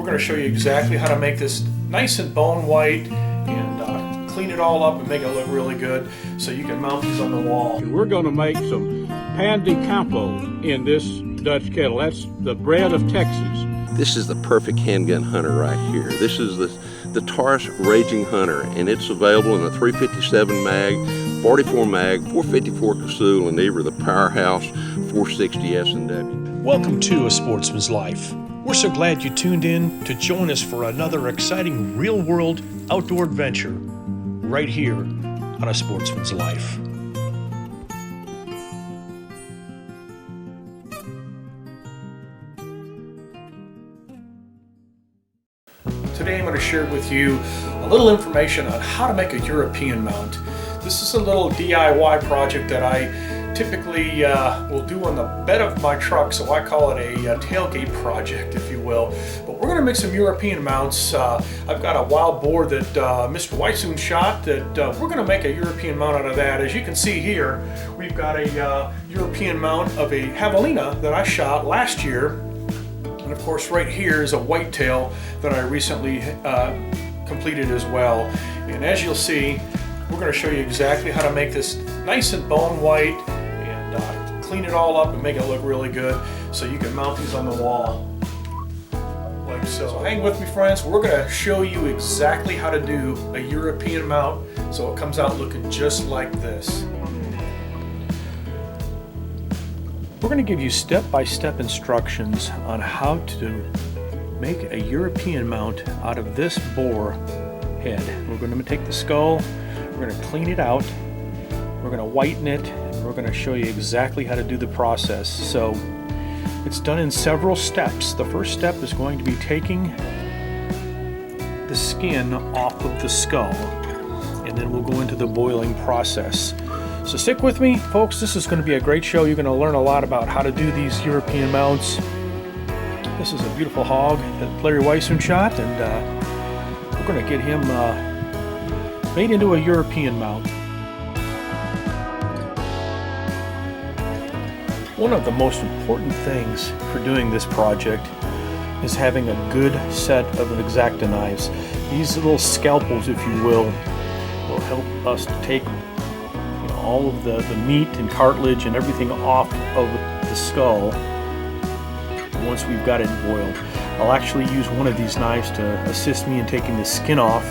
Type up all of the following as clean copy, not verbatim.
we're going to show you exactly how to make this nice and bone white and clean it all up and make it look really good so you can mount these on the wall. We're going to make some pan de campo in this Dutch kettle. That's the bread of Texas. This is the perfect handgun hunter right here. This is the Taurus Raging Hunter, and it's available in a 357 mag, 44 mag, 454 Casull, and either the Powerhouse 460 S&W. Welcome to A Sportsman's Life. We're so glad you tuned in to join us for another exciting real-world outdoor adventure right here on A Sportsman's Life. Today I'm going to share with you a little information on how to make a European mount. This is a little DIY project that I typically will do on the bed of my truck, so I call it a tailgate project, if you will. But we're going to make some European mounts. I've got a wild boar that Mr. Weissum shot that we're going to make a European mount out of that. As you can see here, we've got a European mount of a javelina that I shot last year. And of course right here is a whitetail that I recently completed as well. And as you'll see, we're going to show you exactly how to make this nice and bone white and clean it all up and make it look really good so you can mount these on the wall like so. So hang with me, friends. We're going to show you exactly how to do a European mount so it comes out looking just like this. We're going to give you step-by-step instructions on how to make a European mount out of this boar head. We're going to take the skull, we're going to clean it out, we're going to whiten it, and we're going to show you exactly how to do the process. So it's done in several steps. The first step is going to be taking the skin off of the skull, and then we'll go into the boiling process. So stick with me, folks. This is going to be a great show. You're going to learn a lot about how to do these European mounts. This is a beautiful hog that Larry Weissum shot, and we're going to get him made into a European mount. One of the most important things for doing this project is having a good set of X-Acto knives. These little scalpels, if you will help us to take all of the meat and cartilage and everything off of the skull once we've got it boiled. I'll actually use one of these knives to assist me in taking the skin off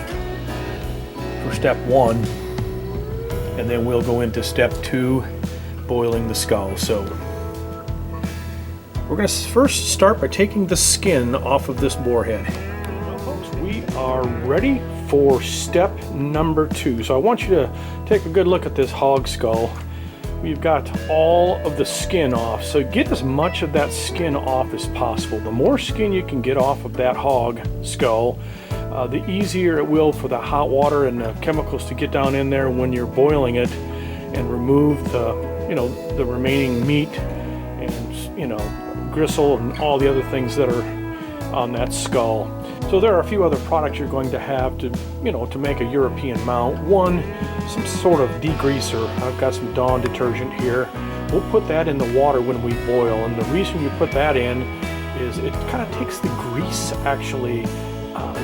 for step one, and then we'll go into step two, boiling the skull. So we're going to first start by taking the skin off of this boar head. Well, folks, we are ready for step number two. So I want you to take a good look at this hog skull. We've got all of the skin off, so get as much of that skin off as possible. The more skin you can get off of that hog skull, the easier it will for the hot water and the chemicals to get down in there when you're boiling it and remove the remaining meat and gristle and all the other things that are on that skull. So there are a few other products you're going to have to make a European mount. One, some sort of degreaser. I've got some Dawn detergent here. We'll put that in the water when we boil, and the reason you put that in is it kind of takes the grease, actually,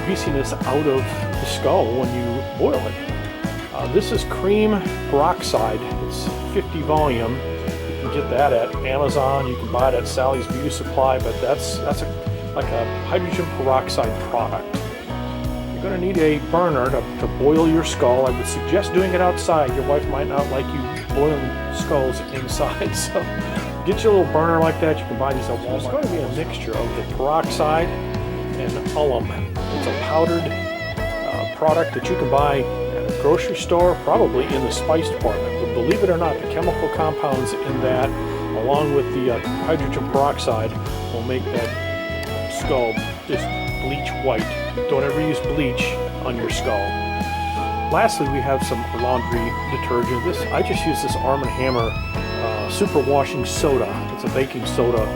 greasiness out of the skull when you boil it. This is cream peroxide. It's 50 volume. You can get that at Amazon. You can buy it at Sally's Beauty Supply, but that's like a hydrogen peroxide product. You're going to need a burner to boil your skull. I would suggest doing it outside. Your wife might not like you boiling skulls inside, so get you a little burner like that. You can buy these at Walmart. It's going to be a mixture of the peroxide and alum. It's a powdered product that you can buy at a grocery store, probably in the spice department. But believe it or not, the chemical compounds in that, along with the hydrogen peroxide, will make that skull just bleach white. Don't ever use bleach on your skull. Lastly, we have some laundry detergent. I just use this Arm & Hammer super washing soda. It's a baking soda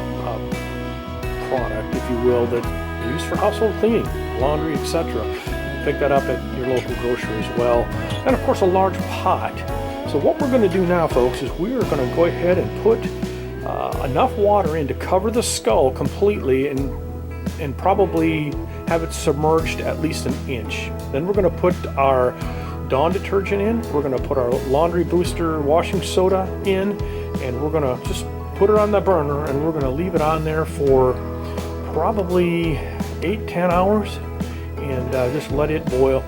product, if you will, that you use for household cleaning, laundry, etc. You can pick that up at your local grocery as well. And of course a large pot. So what we're going to do now, folks, is we are going to go ahead and put enough water in to cover the skull completely and probably have it submerged at least an inch. Then we're going to put our Dawn detergent in, we're going to put our laundry booster washing soda in, and we're going to just put it on the burner, and we're going to leave it on there for probably 8-10 hours, and just let it boil.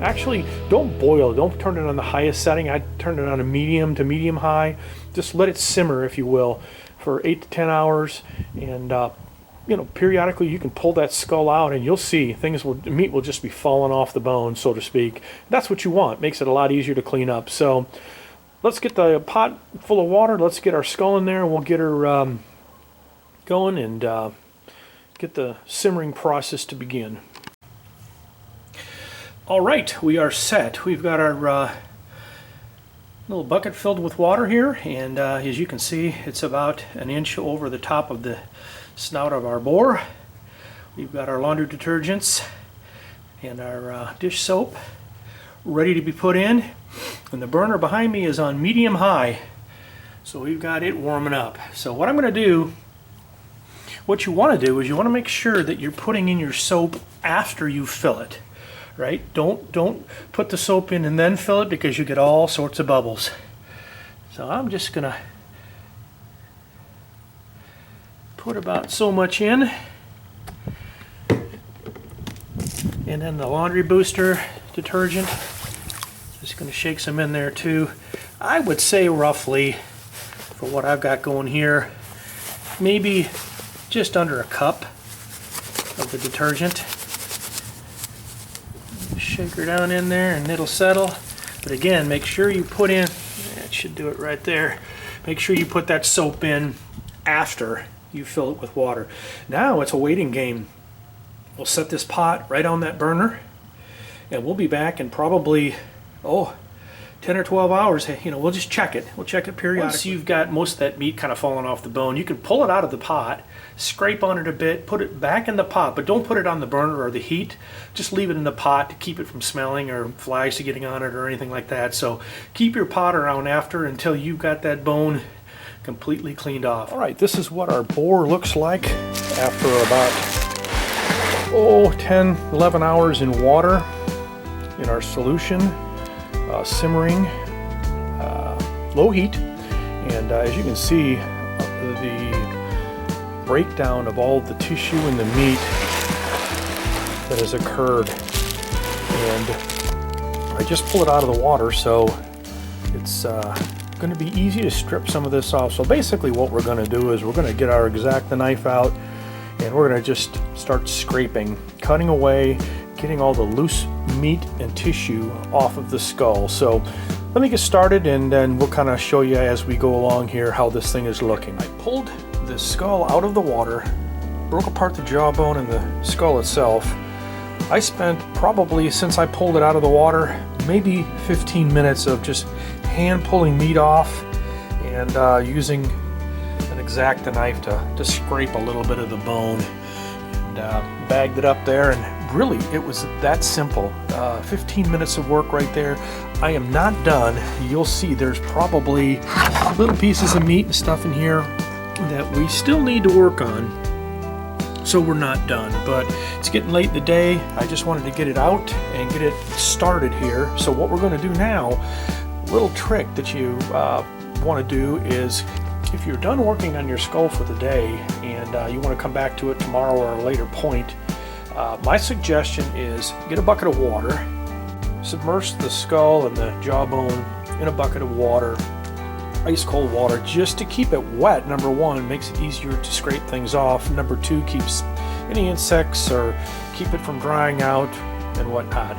Actually, don't boil, don't turn it on the highest setting. I turned it on a medium to medium high. Just let it simmer, if you will, for 8 to 10 hours, and you know, periodically you can pull that skull out and you'll see the meat will just be falling off the bone, so to speak. That's what you want. Makes it a lot easier to clean up. So let's get the pot full of water. Let's get our skull in there. We'll get her going and get the simmering process to begin. All right, we are set. We've got our little bucket filled with water here, and as you can see, it's about an inch over the top of the snout of our bore. We've got our laundry detergents and our dish soap ready to be put in, and the burner behind me is on medium high, so we've got it warming up. So what I'm going to do, what you want to do is you want to make sure that you're putting in your soap after you fill it, right? Don't put the soap in and then fill it, because you get all sorts of bubbles. So I'm just going to put about so much in, and then the laundry booster detergent, just going to shake some in there too. I would say roughly, for what I've got going here, maybe just under a cup of the detergent. Shake her down in there and it'll settle. But again, make sure you put in, that should do it right there, make sure you put that soap in after you fill it with water. Now it's a waiting game. We'll set this pot right on that burner, and we'll be back in probably 10 or 12 hours. You know, we'll just check it. We'll check it periodically. Once you've got most of that meat kind of falling off the bone, you can pull it out of the pot, scrape on it a bit, put it back in the pot, but don't put it on the burner or the heat. Just leave it in the pot to keep it from smelling or flies to getting on it or anything like that. So keep your pot around after until you've got that bone completely cleaned off. All right, this is what our boar looks like after about 10, 11 hours in water in our solution, simmering, low heat, and as you can see, the breakdown of all the tissue and the meat that has occurred. And I just pulled it out of the water, so it's going to be easy to strip some of this off. So basically what we're going to do is we're going to get our X-Acto knife out, and we're going to just start scraping, cutting away, getting all the loose meat and tissue off of the skull. So let me get started, and then we'll kind of show you as we go along here how this thing is looking. I pulled the skull out of the water, broke apart the jawbone and the skull itself. I spent probably, since I pulled it out of the water, maybe 15 minutes of just hand pulling meat off and using an X-Acto knife to scrape a little bit of the bone, and bagged it up there. And really it was that simple. 15 minutes of work right there. I am not done. You'll see there's probably little pieces of meat and stuff in here that we still need to work on, so we're not done. But it's getting late in the day. I just wanted to get it out and get it started here. So what we're going to do now, little trick that you want to do is, if you're done working on your skull for the day and you want to come back to it tomorrow or a later point, my suggestion is get a bucket of water, submerge the skull and the jawbone in a bucket of water, ice cold water, just to keep it wet. Number one, makes it easier to scrape things off. Number two, keeps any insects or keep it from drying out and whatnot.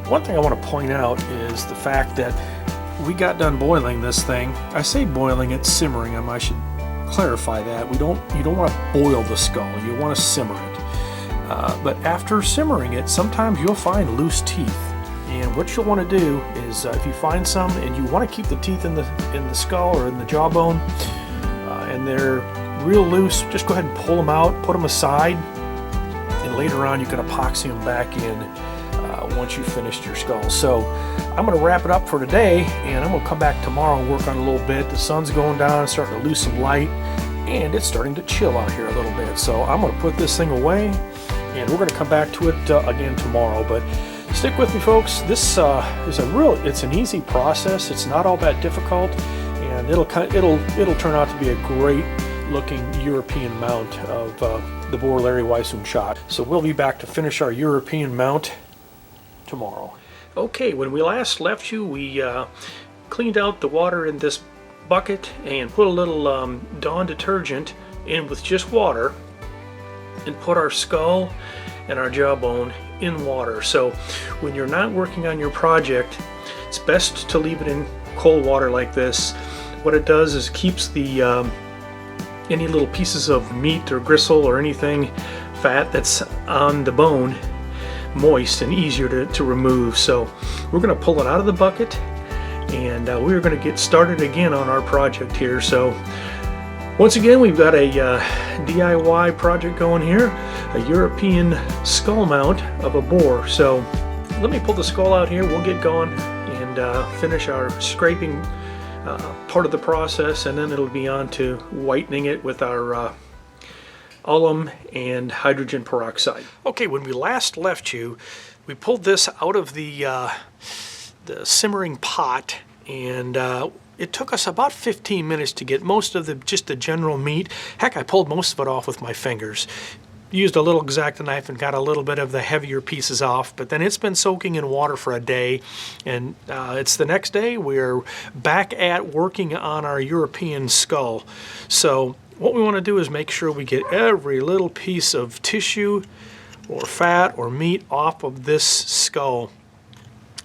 One thing I want to point out is the fact that we got done boiling this thing. I say boiling, it's simmering. I should clarify that. You don't want to boil the skull. You want to simmer it. But after simmering it, sometimes you'll find loose teeth. And what you'll want to do is, if you find some and you want to keep the teeth in the skull or in the jawbone, and they're real loose, just go ahead and pull them out, put them aside, and later on you can epoxy them back in once you've finished your skull. So I'm going to wrap it up for today, and I'm going to come back tomorrow and work on it a little bit. The sun's going down, it's starting to lose some light, and it's starting to chill out here a little bit. So I'm going to put this thing away, and we're going to come back to it again tomorrow. But stick with me, folks. This is it's an easy process. It's not all that difficult, and it'll turn out to be a great looking European mount of the Boer Larry Weishuhn shot. So we'll be back to finish our European mount tomorrow. Okay, when we last left you, we cleaned out the water in this bucket and put a little Dawn detergent in with just water, and put our skull and our jawbone in water. So when you're not working on your project, it's best to leave it in cold water like this. What it does is keeps the any little pieces of meat or gristle or anything fat that's on the bone moist and easier to remove. So we're going to pull it out of the bucket, and we're going to get started again on our project here. So once again, we've got a DIY project going here, a European skull mount of a boar. So let me pull the skull out here, we'll get going and finish our scraping part of the process, and then it'll be on to whitening it with our alum and hydrogen peroxide. Okay, when we last left you, we pulled this out of the simmering pot, and it took us about 15 minutes to get most of just the general meat. Heck, I pulled most of it off with my fingers. Used a little X-Acto knife and got a little bit of the heavier pieces off, but then it's been soaking in water for a day, and it's the next day. We're back at working on our European skull. So what we want to do is make sure we get every little piece of tissue or fat or meat off of this skull.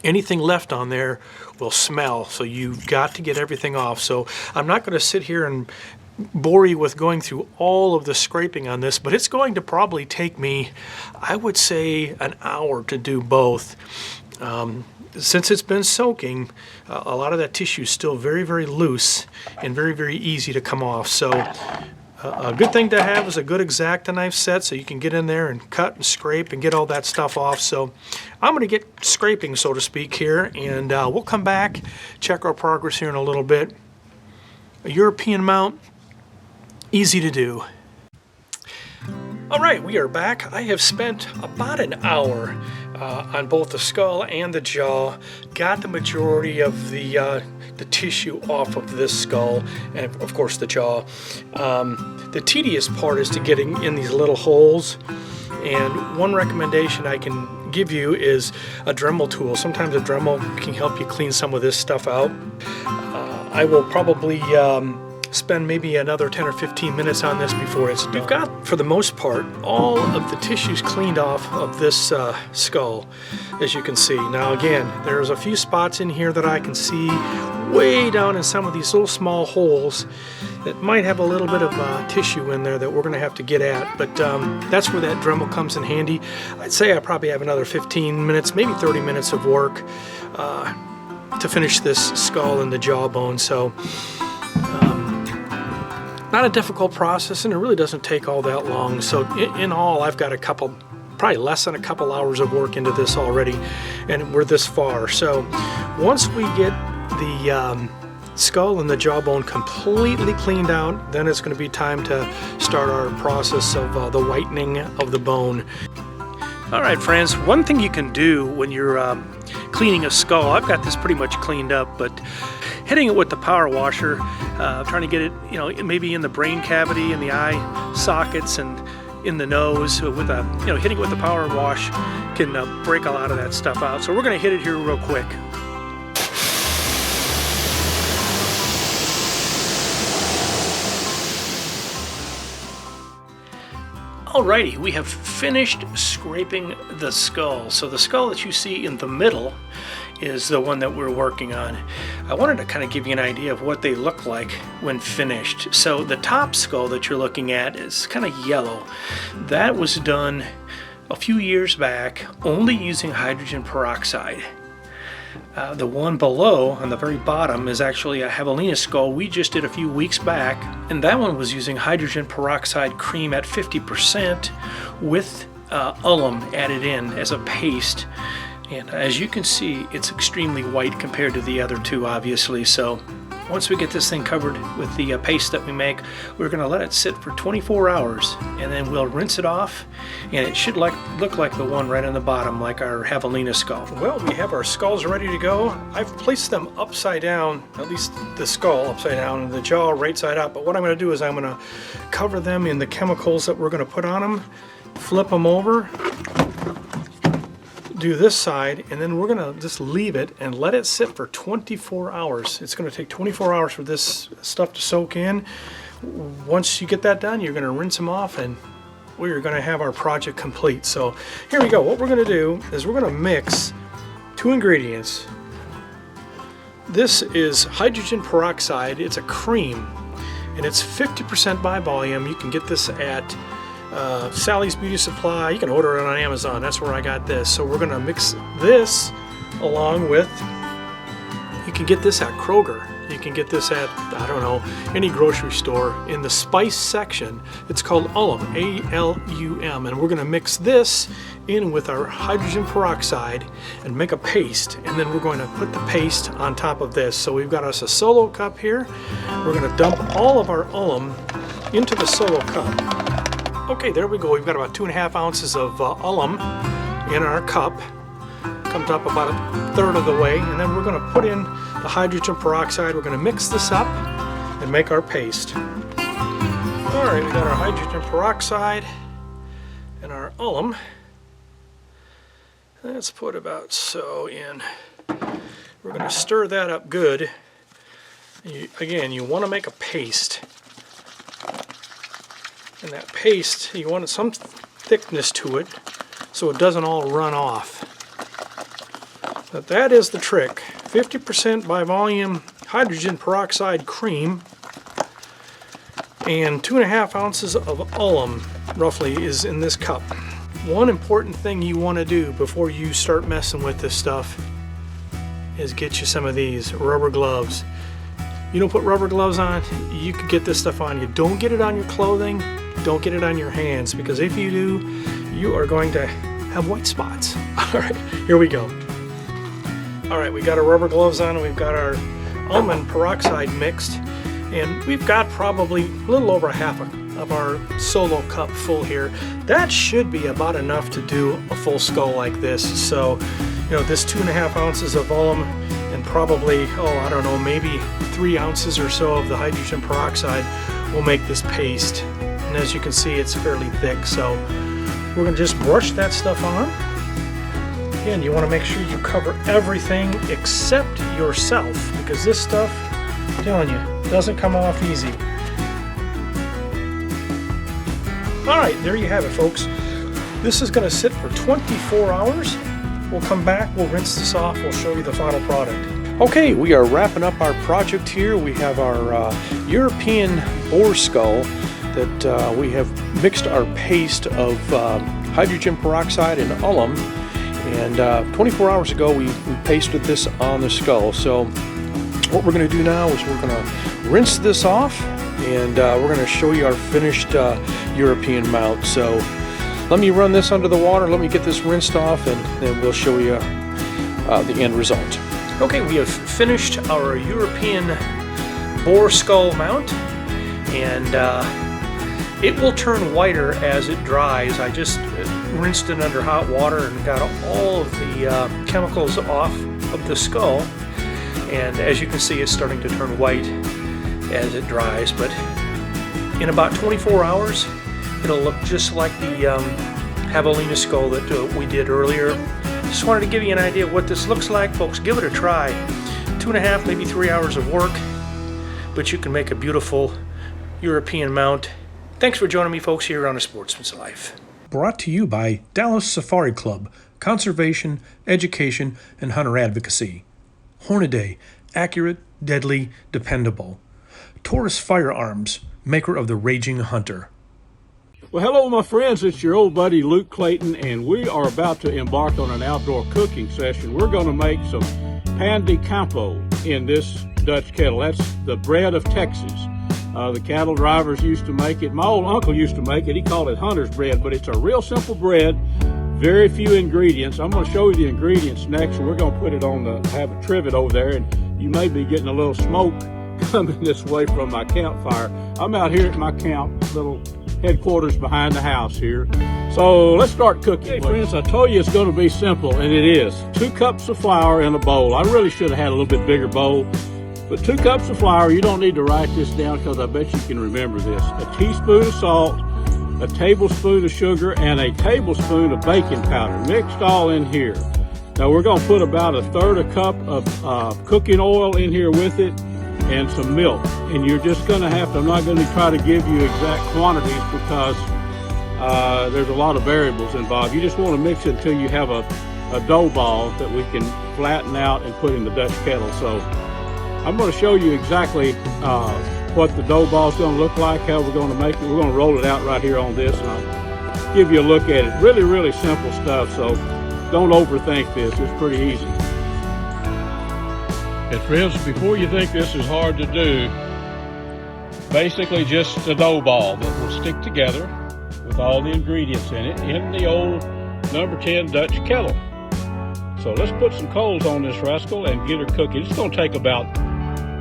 Anything left on there will smell, so you've got to get everything off. So I'm not going to sit here and bore you with going through all of the scraping on this, but it's going to probably take me, I would say, an hour to do both. Since it's been soaking, a lot of that tissue is still very, very loose and very, very easy to come off. So a good thing to have is a good X-Acto knife set, so you can get in there and cut and scrape and get all that stuff off. So I'm going to get scraping, so to speak, here, and we'll come back, check our progress here in a little bit. A European mount, easy to do. All right, we are back. I have spent about an hour on both the skull and the jaw. Got the majority of the tissue off of this skull, and of course the jaw. The tedious part is to getting in these little holes, and one recommendation I can give you is a Dremel tool. Sometimes a Dremel can help you clean some of this stuff out. I will probably spend maybe another 10 or 15 minutes on this before it's done. We've got, for the most part, all of the tissues cleaned off of this skull, as you can see. Now again, there's a few spots in here that I can see way down in some of these little small holes that might have a little bit of tissue in there that we're going to have to get at, but that's where that Dremel comes in handy. I'd say I probably have another 15 minutes, maybe 30 minutes of work to finish this skull and the jawbone. So not a difficult process, and it really doesn't take all that long. So in all, I've got probably less than a couple hours of work into this already, and we're this far. So once we get the skull and the jawbone completely cleaned out, then it's going to be time to start our process of the whitening of the bone. All right, friends, one thing you can do when you're cleaning a skull, I've got this pretty much cleaned up, but hitting it with the power washer, trying to get it, maybe in the brain cavity, in the eye sockets, and in the nose, with hitting it with the power wash can break a lot of that stuff out. So we're going to hit it here real quick. Alrighty, we have finished scraping the skull. So the skull that you see in the middle is the one that we're working on. I wanted to kind of give you an idea of what they look like when finished. So the top skull that you're looking at is kind of yellow. That was done a few years back only using hydrogen peroxide. The one below on the very bottom is actually a javelina skull we just did a few weeks back, and that one was using hydrogen peroxide cream at 50% with alum added in as a paste. And as you can see, it's extremely white compared to the other two, obviously. So Once we get this thing covered with the paste that we make, we're going to let it sit for 24 hours, and then we'll rinse it off, and it should look like the one right on the bottom, like our javelina skull. Well, we have our skulls ready to go. I've placed them upside down, at least the skull upside down and the jaw right side up, but what I'm going to do is I'm going to cover them in the chemicals that we're going to put on them, flip them over, do this side, and then we're gonna just leave it and let it sit for 24 hours. It's gonna take 24 hours for this stuff to soak in. Once you get that done, you're gonna rinse them off and we're gonna have our project complete. So here we go. What we're gonna do is we're gonna mix 2 ingredients. This is hydrogen peroxide. It's a cream and it's 50% by volume. You can get this at Sally's Beauty Supply. You can order it on Amazon. That's where I got this. So we're gonna mix this along with, you can get this at Kroger. You can get this at, I don't know, any grocery store. In the spice section, it's called alum, A-L-U-M, and we're gonna mix this in with our hydrogen peroxide and make a paste, and then we're going to put the paste on top of this. So we've got us a solo cup here. We're gonna dump all of our alum into the solo cup. Okay, there we go. We've got about 2.5 ounces of alum in our cup. Comes up about 1/3 of the way, and then we're going to put in the hydrogen peroxide. We're going to mix this up and make our paste. All right, we got our hydrogen peroxide and our alum. Let's put about so in. We're going to stir that up good. Again, you want to make a paste. And that paste, you want some thickness to it so it doesn't all run off. But that is the trick. 50% by volume hydrogen peroxide cream and 2.5 ounces of alum roughly is in this cup. One important thing you want to do before you start messing with this stuff is get you some of these rubber gloves. You don't put rubber gloves on, you could get this stuff on you. Don't get it on your clothing. Don't get it on your hands, because if you do, you are going to have white spots. All right, here we go. All right, we got our rubber gloves on and we've got our almond peroxide mixed, and we've got probably a little over half of our solo cup full here. That should be about enough to do a full skull like this. So, you know, this 2.5 ounces of alum and probably, I don't know, maybe 3 ounces or so of the hydrogen peroxide will make this paste. And as you can see, it's fairly thick, so we're gonna just brush that stuff on. Again, you wanna make sure you cover everything except yourself, because this stuff, I'm telling you, doesn't come off easy. All right, there you have it, folks. This is gonna sit for 24 hours. We'll come back, we'll rinse this off, we'll show you the final product. Okay, we are wrapping up our project here. We have our European boar skull that we have mixed our paste of hydrogen peroxide and alum, and 24 hours ago we pasted this on the skull. So what we're going to do now is we're going to rinse this off, and we're going to show you our finished European mount. So let me run this under the water, let me get this rinsed off, and then we'll show you the end result. Okay, we have finished our European boar skull mount, and it will turn whiter as it dries. I just rinsed it under hot water and got all of the chemicals off of the skull, and as you can see, it's starting to turn white as it dries. But in about 24 hours, it'll look just like the javelina skull that we did earlier. Just wanted to give you an idea of what this looks like, folks. Give it a try. 2.5, maybe 3 hours of work, but you can make a beautiful European mount. Thanks for joining me, folks, here on A Sportsman's Life. Brought to you by Dallas Safari Club, Conservation, Education, and Hunter Advocacy. Hornaday, accurate, deadly, dependable. Taurus Firearms, maker of the Raging Hunter. Well, hello, my friends. It's your old buddy Luke Clayton, and we are about to embark on an outdoor cooking session. We're going to make some pan de campo in this Dutch kettle. That's the bread of Texas. The cattle drivers used to make it. My old uncle used to make it. He called it hunter's bread, but it's a real simple bread. Very few ingredients. I'm going to show you the ingredients next. We're going to put it on have a trivet over there, and you may be getting a little smoke coming this way from my campfire. I'm out here at my camp, little headquarters behind the house here. So let's start cooking. Hey friends, I told you it's going to be simple, and it is. 2 cups of flour in a bowl. I really should have had a little bit bigger bowl, but 2 cups of flour. You don't need to write this down because I bet you can remember this. A teaspoon of salt, a tablespoon of sugar, and a tablespoon of baking powder, mixed all in here. Now we're going to put about 1/3 cup of cooking oil in here with it, and some milk. And you're just going to have to, I'm not going to try to give you exact quantities because there's a lot of variables involved. You just want to mix it until you have a dough ball that we can flatten out and put in the Dutch kettle. So I'm going to show you exactly what the dough ball is going to look like, how we're going to make it. We're going to roll it out right here on this, and I'll give you a look at it. Really, really simple stuff, so don't overthink this. It's pretty easy. And friends, before you think this is hard to do, basically just a dough ball that will stick together with all the ingredients in it in the old number 10 Dutch kettle. So let's put some coals on this rascal and get her cooking. It's going to take about,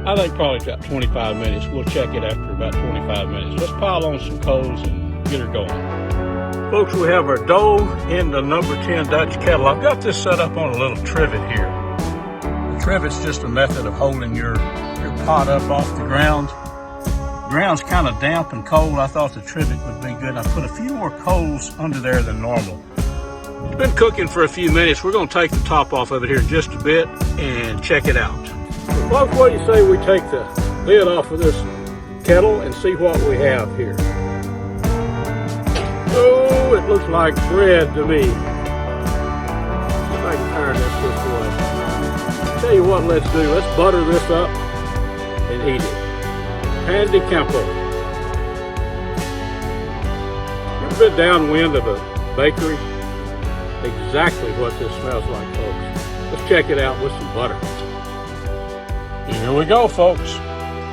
I think probably about 25 minutes. We'll check it after about 25 minutes. Let's pile on some coals and get her going. Folks, we have our dough in the number 10 Dutch kettle. I've got this set up on a little trivet here. Trivet's just a method of holding your pot up off the ground. The ground's kind of damp and cold. I thought the trivet would be good. I put a few more coals under there than normal. It's been cooking for a few minutes. We're going to take the top off of it here in just a bit and check it out. Folks, what do you say we take the lid off of this kettle and see what we have here? Oh, it looks like bread to me. See if I can turn this way. Tell you what, let's do. Let's butter this up and eat it. Pan di campo. You ever been downwind of a bakery? Exactly what this smells like, folks. Let's check it out with some butter. Here we go, folks.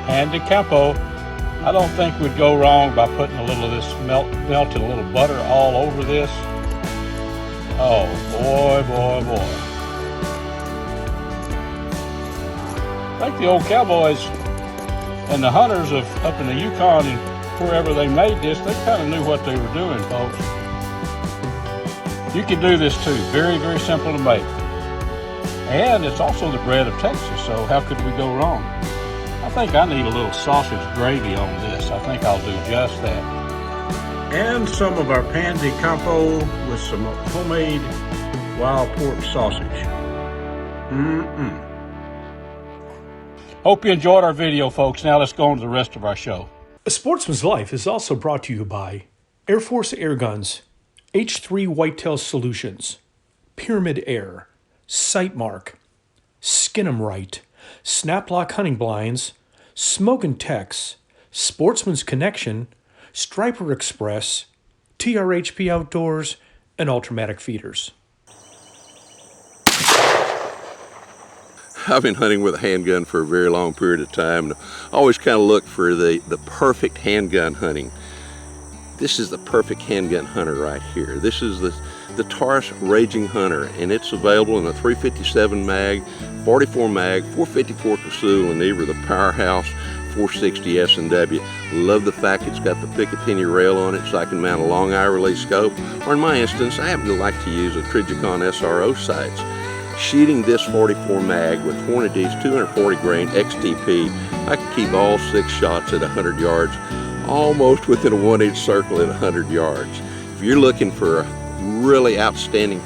Pan di campo. I don't think we'd go wrong by putting a little of this melted a little butter all over this. Oh boy, boy, boy. I think the old cowboys and the hunters of up in the Yukon and wherever they made this, they kind of knew what they were doing, folks. You can do this too. Very, very simple to make. And it's also the bread of Texas, so how could we go wrong? I think I need a little sausage gravy on this. I think I'll do just that. And some of our pan di campo with some homemade wild pork sausage. Hope you enjoyed our video, folks. Now let's go on to the rest of our show. A Sportsman's Life is also brought to you by Air Force Air Guns, H3 Whitetail Solutions, Pyramid Air, Sightmark, Skin 'em Right, Snaplock Hunting Blinds, Smokin' Tex, Sportsman's Connection, Striper Express, TRHP Outdoors, and Ultramatic Feeders. I've been hunting with a handgun for a very long period of time, and I always kind of look for the perfect handgun hunting. This is the perfect handgun hunter right here. This is the Taurus Raging Hunter, and it's available in a 357 mag, 44 mag, 454 Casull, and either the Powerhouse 460 S&W. Love the fact it's got the Picatinny rail on it so I can mount a long eye release scope, or in my instance, I happen to like to use a Trijicon SRO sights. Shooting this 44 mag with Hornady's 240 grain XTP, I can keep all 6 shots at 100 yards, almost within a 1-inch circle at 100 yards. If you're looking for a really outstanding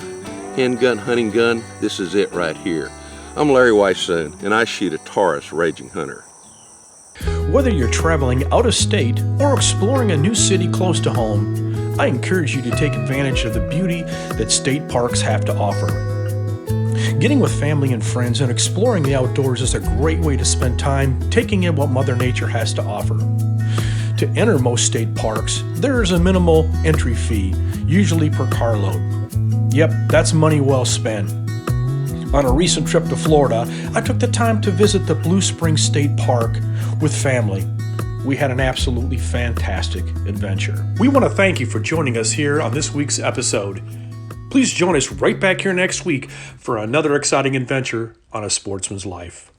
handgun hunting gun, this is it right here. I'm Larry Weissoon, and I shoot a Taurus Raging Hunter. Whether you're traveling out of state or exploring a new city close to home, I encourage you to take advantage of the beauty that state parks have to offer. Getting with family and friends and exploring the outdoors is a great way to spend time taking in what Mother Nature has to offer. To enter most state parks, there is a minimal entry fee, usually per carload. Yep, that's money well spent. On a recent trip to Florida, I took the time to visit the Blue Springs State Park with family. We had an absolutely fantastic adventure. We want to thank you for joining us here on this week's episode. Please join us right back here next week for another exciting adventure on A Sportsman's Life.